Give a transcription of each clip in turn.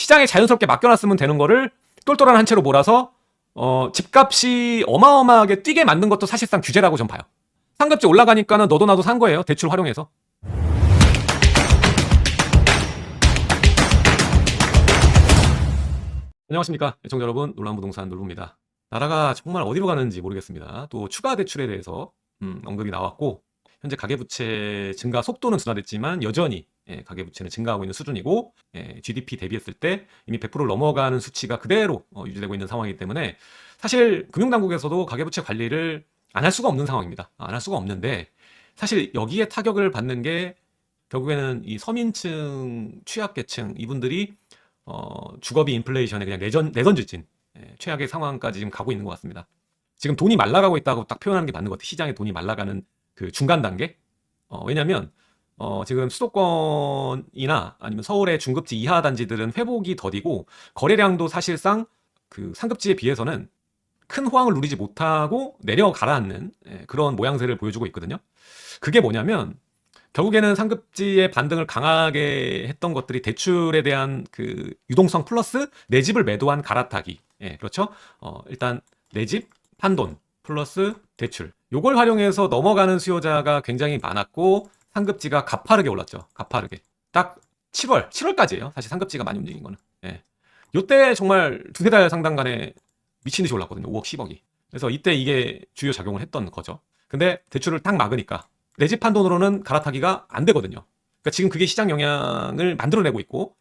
시장에 자연스럽게 맡겨놨으면 되는 거를 똘똘한 한 채로 몰아서 집값이 어마어마하게 뛰게 만든 것도 사실상 규제라고 전 봐요. 상급지 올라가니까는 너도 나도 산 거예요. 대출 활용해서. 안녕하십니까 시청자 여러분, 놀라운부동산 놀부입니다. 나라가 정말 어디로 가는지 모르겠습니다. 또 추가 대출에 대해서 언급이 나왔고, 현재 가계부채 증가 속도는 둔화됐지만 여전히 가계부채는 증가하고 있는 수준이고, GDP 대비했을 때 이미 100%를 넘어가는 수치가 그대로 유지되고 있는 상황이기 때문에 사실 금융당국에서도 가계부채 관리를 안 할 수가 없는 상황입니다. 안 할 수가 없는데, 사실 여기에 타격을 받는 게 결국에는 이 서민층, 취약계층 이분들이 주거비 인플레이션에 그냥 내던질진 최악의 상황까지 지금 가고 있는 것 같습니다. 지금 돈이 말라가고 있다고 딱 표현하는 게 맞는 것 같아요. 시장에 돈이 말라가는 그 중간 단계. 왜냐면 지금 수도권이나 아니면 서울의 중급지 이하 단지들은 회복이 더디고 거래량도 사실상 그 상급지에 비해서는 큰 호황을 누리지 못하고 내려 가라앉는 그런 모양새를 보여주고 있거든요. 그게 뭐냐면 결국에는 상급지의 반등을 강하게 했던 것들이 대출에 대한 그 유동성 플러스 내 집을 매도한 갈아타기. 그렇죠. 일단 내 집 판돈 플러스 대출, 요걸 활용해서 넘어가는 수요자가 굉장히 많았고, 상급지가 가파르게 올랐죠. 가파르게. 딱 7월까지예요. 사실 상급지가 많이 움직인 거는. 요때 정말 두세 달 상당간에 미친 듯이 올랐거든요. 5억 10억이. 그래서 이때 이게 주요 작용을 했던 거죠. 근데 대출을 딱 막으니까 내 집 판돈으로는 갈아타기가 안 되거든요. 그러니까 지금 그게 시장 영향을 만들어내고 있고,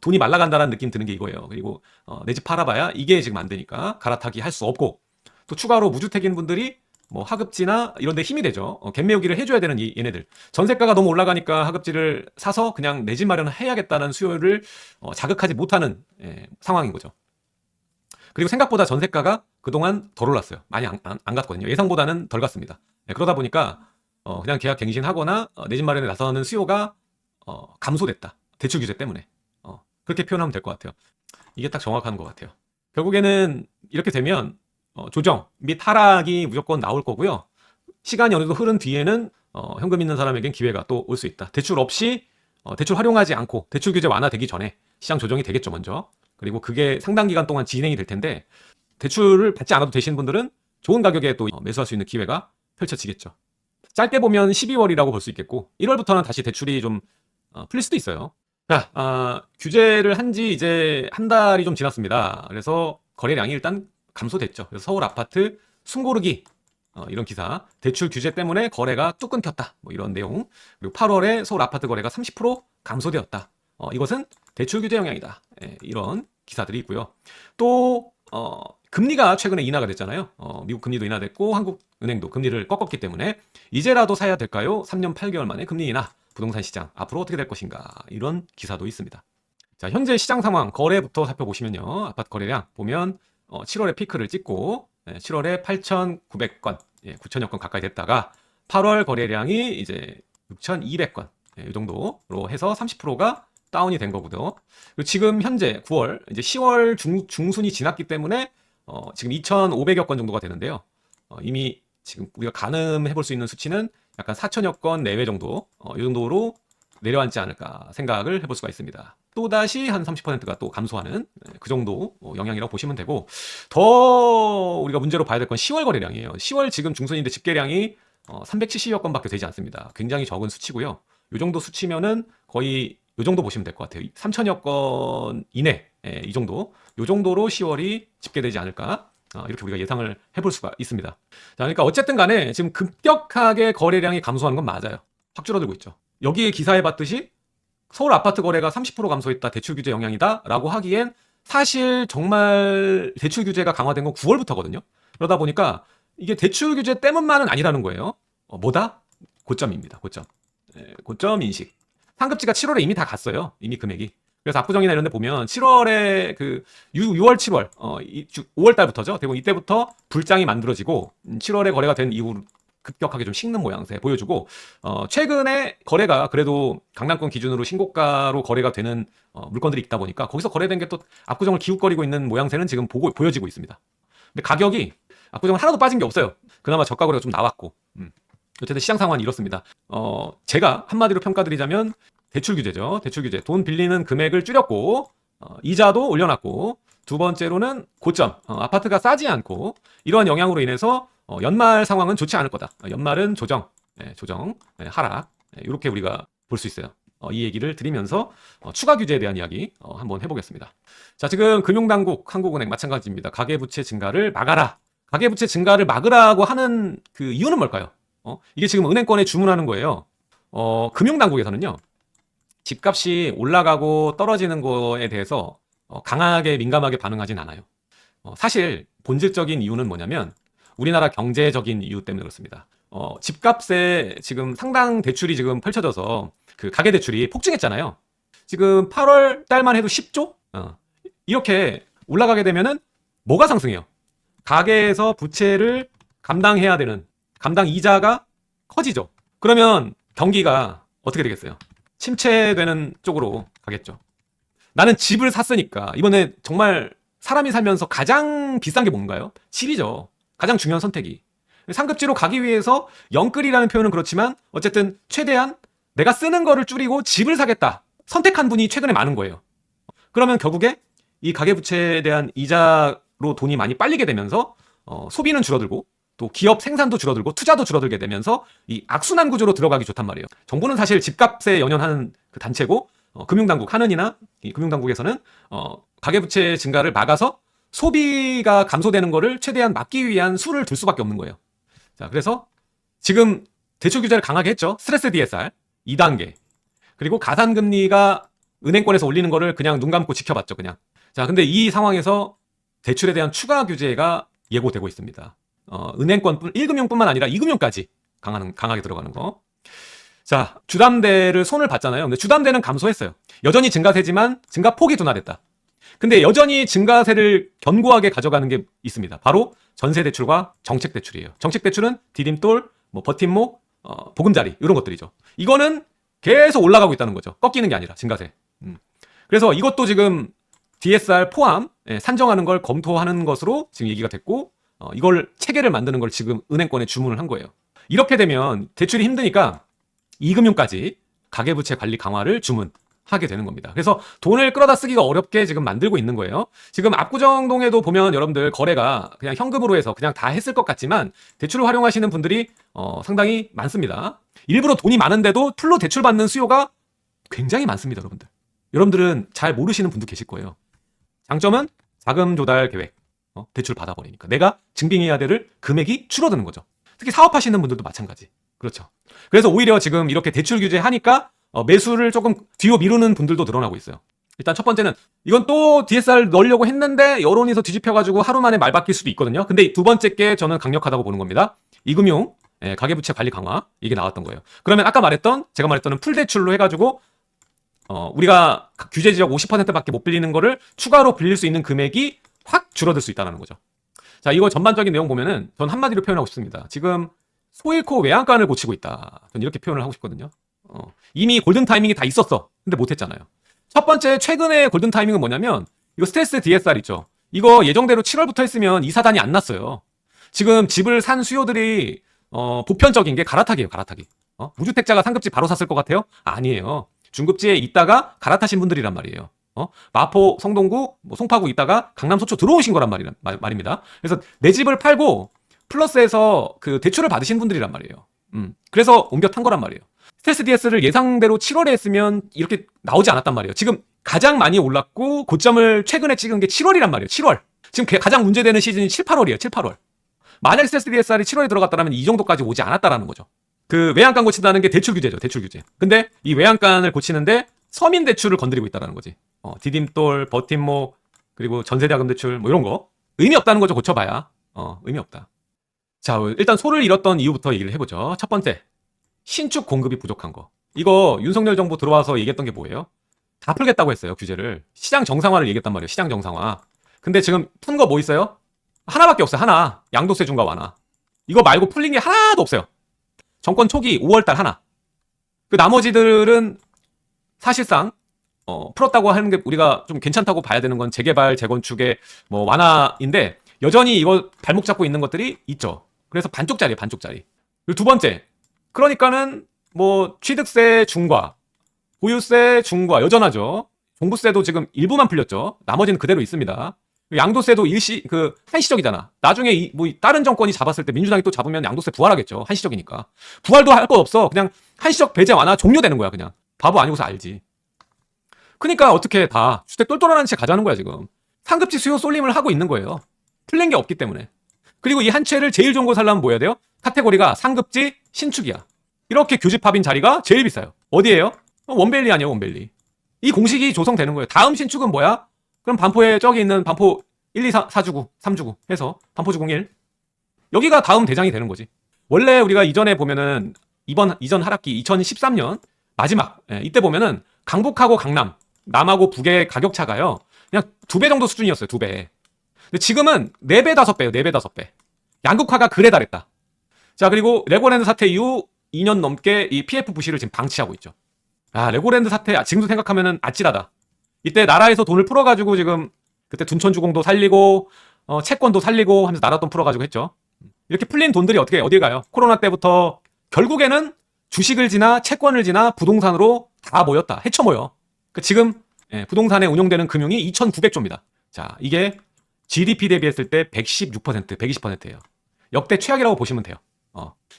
돈이 말라간다는 느낌 드는 게 이거예요. 그리고 내 집 팔아봐야 이게 지금 안 되니까 갈아타기 할 수 없고, 또 추가로 무주택인 분들이 뭐 하급지나 이런 데 힘이 되죠. 갭 메우기를 해줘야 되는 얘네들. 전세가가 너무 올라가니까 하급지를 사서 그냥 내 집 마련을 해야겠다는 수요를 자극하지 못하는 상황인 거죠. 그리고 생각보다 전세가가 그동안 덜 올랐어요. 많이 안 갔거든요. 예상보다는 덜 갔습니다. 그러다 보니까 그냥 계약 갱신하거나 내 집 마련에 나서는 수요가 감소됐다. 대출 규제 때문에. 그렇게 표현하면 될 것 같아요. 이게 딱 정확한 것 같아요. 결국에는 이렇게 되면 조정 및 하락이 무조건 나올 거고요. 시간이 어느 정도 흐른 뒤에는 현금 있는 사람에겐 기회가 또 올 수 있다. 대출 없이 대출 활용하지 않고 대출 규제 완화되기 전에 시장 조정이 되겠죠, 먼저. 그리고 그게 상당 기간 동안 진행이 될 텐데, 대출을 받지 않아도 되시는 분들은 좋은 가격에 또 매수할 수 있는 기회가 펼쳐지겠죠. 짧게 보면 12월이라고 볼 수 있겠고, 1월부터는 다시 대출이 좀 풀릴 수도 있어요. 자, 규제를 한 지 이제 한 달이 좀 지났습니다. 그래서 거래량이 일단 감소됐죠. 그래서 서울 아파트 숨고르기 이런 기사, 대출 규제 때문에 거래가 뚝 끊겼다, 뭐 이런 내용. 그리고 8월에 서울 아파트 거래가 30% 감소되었다. 이것은 대출 규제 영향이다. 이런 기사들이 있고요. 또 금리가 최근에 인하가 됐잖아요. 미국 금리도 인하됐고 한국은행도 금리를 꺾었기 때문에 이제라도 사야 될까요? 3년 8개월 만에 금리 인하, 부동산 시장 앞으로 어떻게 될 것인가, 이런 기사도 있습니다. 자, 현재 시장 상황 거래부터 살펴보시면요. 아파트 거래량 보면 7월에 피크를 찍고 7월에 8,900건, 9,000여 건 가까이 됐다가 8월 거래량이 이제 6,200건 이 정도로 해서 30%가 다운이 된 거고요. 그리고 지금 현재 9월, 이제 10월 중순이 지났기 때문에 지금 2,500여 건 정도가 되는데요. 이미 지금 우리가 가늠해 볼 수 있는 수치는 약간 4,000여 건 내외 정도, 이 정도로 내려앉지 않을까 생각을 해볼 수가 있습니다. 또다시 한 30%가 또 감소하는 그 정도 영향이라고 보시면 되고, 더 우리가 문제로 봐야 될 건 10월 거래량이에요. 10월 지금 중순인데 집계량이 370여 건밖에 되지 않습니다. 굉장히 적은 수치고요. 이 정도 수치면은 거의 이 정도 보시면 될 것 같아요. 3,000여 건 이내, 이 정도, 이 정도로 10월이 집계되지 않을까, 이렇게 우리가 예상을 해볼 수가 있습니다. 자, 그러니까 어쨌든 간에 지금 급격하게 거래량이 감소하는 건 맞아요. 확 줄어들고 있죠. 여기에 기사에 봤듯이 서울 아파트 거래가 30% 감소했다, 대출 규제 영향이다 라고 하기엔 사실 정말 대출 규제가 강화된 건 9월부터거든요. 그러다 보니까 이게 대출 규제 때문만은 아니라는 거예요. 뭐다? 고점입니다. 고점. 고점 인식. 상급지가 7월에 이미 다 갔어요. 이미 금액이. 그래서 압구정이나 이런 데 보면 7월에 그 6월, 7월, 5월 달부터죠. 대부분 이때부터 불장이 만들어지고 7월에 거래가 된 이후 급격하게 좀 식는 모양새 보여주고, 최근에 거래가 그래도 강남권 기준으로 신고가로 거래가 되는 물건들이 있다 보니까 거기서 거래된 게 또 압구정을 기웃거리고 있는 모양새는 지금 보여지고 있습니다. 근데 가격이 압구정은 하나도 빠진 게 없어요. 그나마 저가 거래가 좀 나왔고. 어쨌든 시장 상황은 이렇습니다. 제가 한마디로 평가드리자면 대출 규제죠. 대출 규제. 돈 빌리는 금액을 줄였고 이자도 올려놨고, 두 번째로는 고점, 아파트가 싸지 않고 이러한 영향으로 인해서 연말 상황은 좋지 않을 거다. 연말은 조정, 조정, 하락, 이렇게 우리가 볼 수 있어요. 이 얘기를 드리면서 추가 규제에 대한 이야기 한번 해보겠습니다. 자, 지금 금융당국, 한국은행 마찬가지입니다. 가계부채 증가를 막아라. 가계부채 증가를 막으라고 하는 그 이유는 뭘까요? 이게 지금 은행권에 주문하는 거예요. 금융당국에서는요, 집값이 올라가고 떨어지는 거에 대해서 강하게 민감하게 반응하진 않아요. 사실 본질적인 이유는 뭐냐면 우리나라 경제적인 이유 때문에 그렇습니다. 집값에 지금 상당 대출이 지금 펼쳐져서 그 가계대출이 폭증했잖아요. 지금 8월 달만 해도 10조? 이렇게 올라가게 되면은 뭐가 상승해요? 가계에서 부채를 감당해야 되는 감당 이자가 커지죠. 그러면 경기가 어떻게 되겠어요? 침체되는 쪽으로 가겠죠. 나는 집을 샀으니까 이번에 정말 사람이 살면서 가장 비싼 게 뭔가요? 집이죠. 가장 중요한 선택이. 상급지로 가기 위해서 영끌이라는 표현은 그렇지만 어쨌든 최대한 내가 쓰는 거를 줄이고 집을 사겠다. 선택한 분이 최근에 많은 거예요. 그러면 결국에 이 가계부채에 대한 이자로 돈이 많이 빨리게 되면서 소비는 줄어들고 또 기업 생산도 줄어들고 투자도 줄어들게 되면서 이 악순환 구조로 들어가기 좋단 말이에요. 정부는 사실 집값에 연연하는 그 단체고 금융당국 한은이나 이 금융당국에서는 가계부채 증가를 막아서 소비가 감소되는 거를 최대한 막기 위한 수를 둘 수밖에 없는 거예요. 자, 그래서 지금 대출 규제를 강하게 했죠. 스트레스 DSR 2단계. 그리고 가산금리가 은행권에서 올리는 거를 그냥 눈 감고 지켜봤죠, 그냥. 자, 근데 이 상황에서 대출에 대한 추가 규제가 예고되고 있습니다. 은행권 1금융뿐만 아니라 2금융까지 강하게 들어가는 거. 자, 주담대를 손을 봤잖아요. 근데 주담대는 감소했어요. 여전히 증가세지만 증가폭이 둔화됐다. 근데 여전히 증가세를 견고하게 가져가는 게 있습니다. 바로 전세대출과 정책대출이에요. 정책대출은 디딤돌, 뭐 버팀목, 보금자리 이런 것들이죠. 이거는 계속 올라가고 있다는 거죠. 꺾이는 게 아니라 증가세. 그래서 이것도 지금 DSR 포함 산정하는 걸 검토하는 것으로 지금 얘기가 됐고 이걸 체계를 만드는 걸 지금 은행권에 주문을 한 거예요. 이렇게 되면 대출이 힘드니까 2금융까지 가계부채 관리 강화를 주문하게 되는 겁니다. 그래서 돈을 끌어다 쓰기가 어렵게 지금 만들고 있는 거예요. 지금 압구정동에도 보면 여러분들 거래가 그냥 현금으로 해서 그냥 다 했을 것 같지만 대출을 활용하시는 분들이 상당히 많습니다. 일부러 돈이 많은데도 풀로 대출 받는 수요가 굉장히 많습니다, 여러분들. 여러분들은 잘 모르시는 분도 계실 거예요. 장점은 자금 조달 계획. 대출 받아버리니까 내가 증빙해야 될 금액이 줄어드는 거죠. 특히 사업하시는 분들도 마찬가지. 그렇죠. 그래서 오히려 지금 이렇게 대출 규제하니까 매수를 조금 뒤로 미루는 분들도 늘어나고 있어요. 일단 첫 번째는 이건 또 DSR 넣으려고 했는데 여론에서 뒤집혀가지고 하루 만에 말 바뀔 수도 있거든요. 근데 두 번째 게 저는 강력하다고 보는 겁니다. 2금융 가계부채 관리 강화 이게 나왔던 거예요. 그러면 아까 제가 말했던 풀대출로 해가지고 우리가 규제 지역 50%밖에 못 빌리는 거를 추가로 빌릴 수 있는 금액이 확 줄어들 수 있다는 거죠. 자, 이거 전반적인 내용 보면은 전 한마디로 표현하고 싶습니다. 지금 소일코 외양간을 고치고 있다. 전 이렇게 표현을 하고 싶거든요. 이미 골든 타이밍이 다 있었어. 근데 못했잖아요. 첫 번째 최근에 골든 타이밍은 뭐냐면 이거 스트레스 DSR 있죠. 이거 예정대로 7월부터 했으면 이 사단이 안 났어요. 지금 집을 산 수요들이 보편적인 게 갈아타기예요. 갈아타기. 무주택자가 상급지 바로 샀을 것 같아요? 아니에요. 중급지에 있다가 갈아타신 분들이란 말이에요. 마포, 성동구, 송파구 있다가 강남, 소초 들어오신 거란 말입니다. 그래서 내 집을 팔고 플러스해서 그 대출을 받으신 분들이란 말이에요. 그래서 옮겨 탄 거란 말이에요. 스트레스 DS를 예상대로 7월에 했으면 이렇게 나오지 않았단 말이에요. 지금 가장 많이 올랐고 고점을 최근에 찍은 게 7월이란 말이에요. 7월. 지금 가장 문제되는 시즌이 7, 8월이에요. 7, 8월. 만약 스트레스 DSR이 7월에 들어갔다면 이 정도까지 오지 않았다라는 거죠. 그 외양간 고친다는 게 대출 규제죠. 대출 규제. 근데 이 외양간을 고치는데 서민 대출을 건드리고 있다는 거지. 디딤돌, 버팀목, 그리고 전세자금 대출 뭐 이런 거. 의미 없다는 거죠. 고쳐봐야. 의미 없다. 자, 일단 소를 잃었던 이유부터 얘기를 해보죠. 첫 번째, 신축 공급이 부족한 거. 이거 윤석열 정부 들어와서 얘기했던 게 뭐예요? 다 풀겠다고 했어요. 규제를. 시장 정상화를 얘기했단 말이에요. 시장 정상화. 근데 지금 푼 거 뭐 있어요? 하나밖에 없어요. 하나. 양도세 중과 완화. 이거 말고 풀린 게 하나도 없어요. 정권 초기 5월달 하나. 그 나머지들은 사실상 풀었다고 하는 게 우리가 좀 괜찮다고 봐야 되는 건 재개발, 재건축의 뭐 완화인데 여전히 이거 발목 잡고 있는 것들이 있죠. 그래서 반쪽짜리. 그리고 두 번째, 그러니까는 뭐 취득세 중과, 보유세 중과 여전하죠. 종부세도 지금 일부만 풀렸죠. 나머지는 그대로 있습니다. 양도세도 한시적이잖아. 나중에 다른 정권이 잡았을 때 민주당이 또 잡으면 양도세 부활하겠죠. 한시적이니까. 부활도 할 거 없어. 그냥 한시적 배제 완화 종료되는 거야, 그냥. 바보 아니고서 알지. 그러니까 어떻게 다 주택 똘똘한 채 가자는 거야, 지금. 상급지 수요 쏠림을 하고 있는 거예요. 풀린 게 없기 때문에. 그리고 이 한 채를 제일 좋은 거 살려면 뭐 해야 돼요? 카테고리가 상급지 신축이야. 이렇게 교집합인 자리가 제일 비싸요. 어디예요? 원밸리 아니에요, 원밸리. 이 공식이 조성되는 거예요. 다음 신축은 뭐야? 그럼 반포에 저기 있는 반포 1, 2, 4주구, 3주구 해서 반포주 01. 여기가 다음 대장이 되는 거지. 원래 우리가 이전에 보면은 이전 하락기 2013년 마지막 이때 보면은 강북하고 강남, 남하고 북의 가격 차가요. 그냥 2배 정도 수준이었어요. 2배. 근데 지금은 4배, 5배예요. 4배, 5배. 양극화가 그래 달했다. 자, 그리고 레고랜드 사태 이후 2년 넘게 이 PF 부실을 지금 방치하고 있죠. 아, 레고랜드 사태 지금도 생각하면은 아찔하다. 이때 나라에서 돈을 풀어가지고 지금 그때 둔촌주공도 살리고 채권도 살리고 하면서 나라 돈 풀어가지고 했죠. 이렇게 풀린 돈들이 어디에 가요? 코로나 때부터 결국에는 주식을 지나 채권을 지나 부동산으로 다 모였다. 헤쳐 모여. 지금 부동산에 운용되는 금융이 2,900조입니다. 자, 이게 GDP 대비했을 때 116%, 120%예요. 역대 최악이라고 보시면 돼요.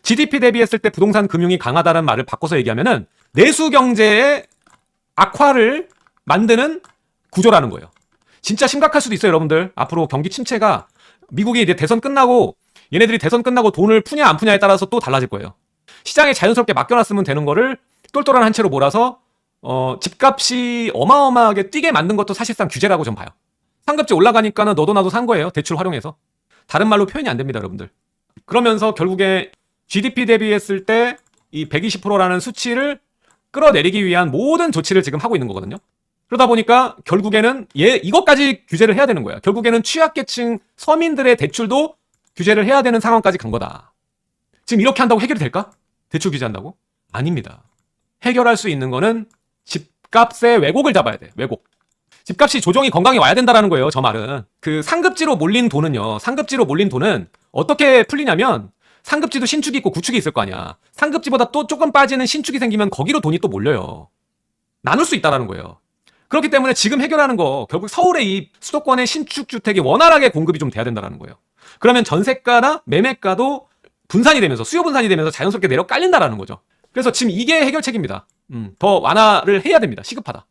GDP 대비했을 때 부동산 금융이 강하다는 말을 바꿔서 얘기하면은 내수 경제의 악화를 만드는 구조라는 거예요. 진짜 심각할 수도 있어요, 여러분들. 앞으로 경기 침체가 미국이 이제 대선 끝나고 얘네들이 대선 끝나고 돈을 푸냐 안 푸냐에 따라서 또 달라질 거예요. 시장에 자연스럽게 맡겨놨으면 되는 거를 똘똘한 한 채로 몰아서 집값이 어마어마하게 뛰게 만든 것도 사실상 규제라고 좀 봐요. 상급지 올라가니까는 너도 나도 산 거예요. 대출 활용해서. 다른 말로 표현이 안 됩니다, 여러분들. 그러면서 결국에 GDP 대비했을 때 이 120%라는 수치를 끌어내리기 위한 모든 조치를 지금 하고 있는 거거든요. 그러다 보니까 결국에는 이것까지 규제를 해야 되는 거야. 결국에는 취약계층 서민들의 대출도 규제를 해야 되는 상황까지 간 거다. 지금 이렇게 한다고 해결이 될까? 대출 규제한다고? 아닙니다. 해결할 수 있는 거는 집값의 왜곡을 잡아야 돼. 왜곡. 집값이 조정이 건강히 와야 된다라는 거예요. 저 말은. 그 상급지로 몰린 돈은요. 상급지로 몰린 돈은 어떻게 풀리냐면 상급지도 신축이 있고 구축이 있을 거 아니야. 상급지보다 또 조금 빠지는 신축이 생기면 거기로 돈이 또 몰려요. 나눌 수 있다라는 거예요. 그렇기 때문에 지금 해결하는 거 결국 서울의 이 수도권의 신축주택이 원활하게 공급이 좀 돼야 된다는 거예요. 그러면 전세가나 매매가도 분산이 되면서 수요 분산이 되면서 자연스럽게 내려 깔린다라는 거죠. 그래서 지금 이게 해결책입니다. 더 완화를 해야 됩니다. 시급하다.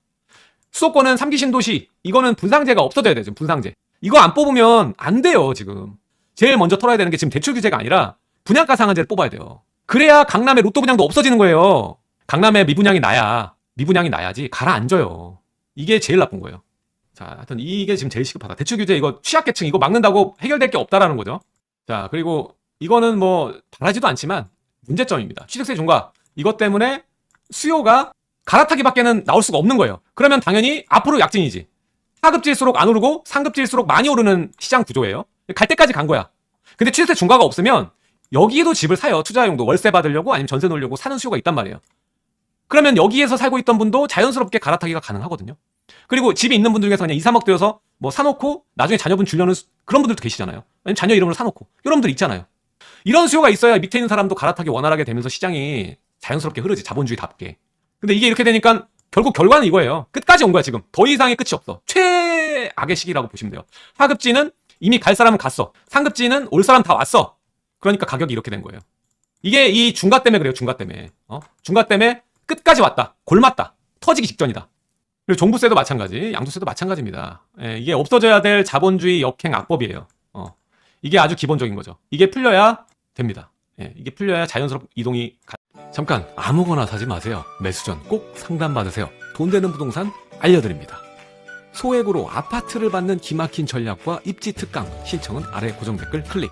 수도권은 3기 신도시 이거는 분상제가 없어져야 돼요. 지금 분상제. 이거 안 뽑으면 안 돼요. 지금. 제일 먼저 털어야 되는 게 지금 대출 규제가 아니라 분양가 상한제를 뽑아야 돼요. 그래야 강남의 로또 분양도 없어지는 거예요. 강남의 미분양이 나야지 가라앉아요. 이게 제일 나쁜 거예요. 자, 하여튼 이게 지금 제일 시급하다. 대출 규제 이거 취약계층 이거 막는다고 해결될 게 없다라는 거죠. 자, 그리고 이거는 뭐 바라지도 않지만 문제점입니다. 취득세 중과 이것 때문에 수요가 갈아타기밖에는 나올 수가 없는 거예요. 그러면 당연히 앞으로 약진이지. 하급지일수록 안 오르고 상급지일수록 많이 오르는 시장 구조예요. 갈 때까지 간 거야. 근데 취득세 중과가 없으면 여기에도 집을 사요. 투자용도 월세 받으려고 아니면 전세 놓으려고 사는 수요가 있단 말이에요. 그러면 여기에서 살고 있던 분도 자연스럽게 갈아타기가 가능하거든요. 그리고 집이 있는 분들 중에서 그냥 2, 3억 들여서 뭐 사놓고 나중에 자녀분 주려는 그런 분들도 계시잖아요. 아니면 자녀 이름으로 사놓고 이런 분들 있잖아요. 이런 수요가 있어야 밑에 있는 사람도 갈아타기 원활하게 되면서 시장이 자연스럽게 흐르지. 자본주의답게. 근데 이게 이렇게 되니까 결국 결과는 이거예요. 끝까지 온 거야 지금. 더 이상의 끝이 없어. 최악의 시기라고 보시면 돼요. 하급지는 이미 갈 사람은 갔어. 상급지는 올 사람 다 왔어. 그러니까 가격이 이렇게 된 거예요. 이게 이 중과 때문에 그래요. 중과 때문에. 중과 때문에 끝까지 왔다. 골맞다. 터지기 직전이다. 그리고 종부세도 마찬가지. 양도세도 마찬가지입니다. 이게 없어져야 될 자본주의 역행 악법이에요. 이게 아주 기본적인 거죠. 이게 풀려야 됩니다. 이게 풀려야 자연스럽게 이동이 잠깐 아무거나 사지 마세요. 매수 전 꼭 상담 받으세요. 돈 되는 부동산 알려드립니다. 소액으로 아파트를 받는 기막힌 전략과 입지 특강 신청은 아래 고정 댓글 클릭.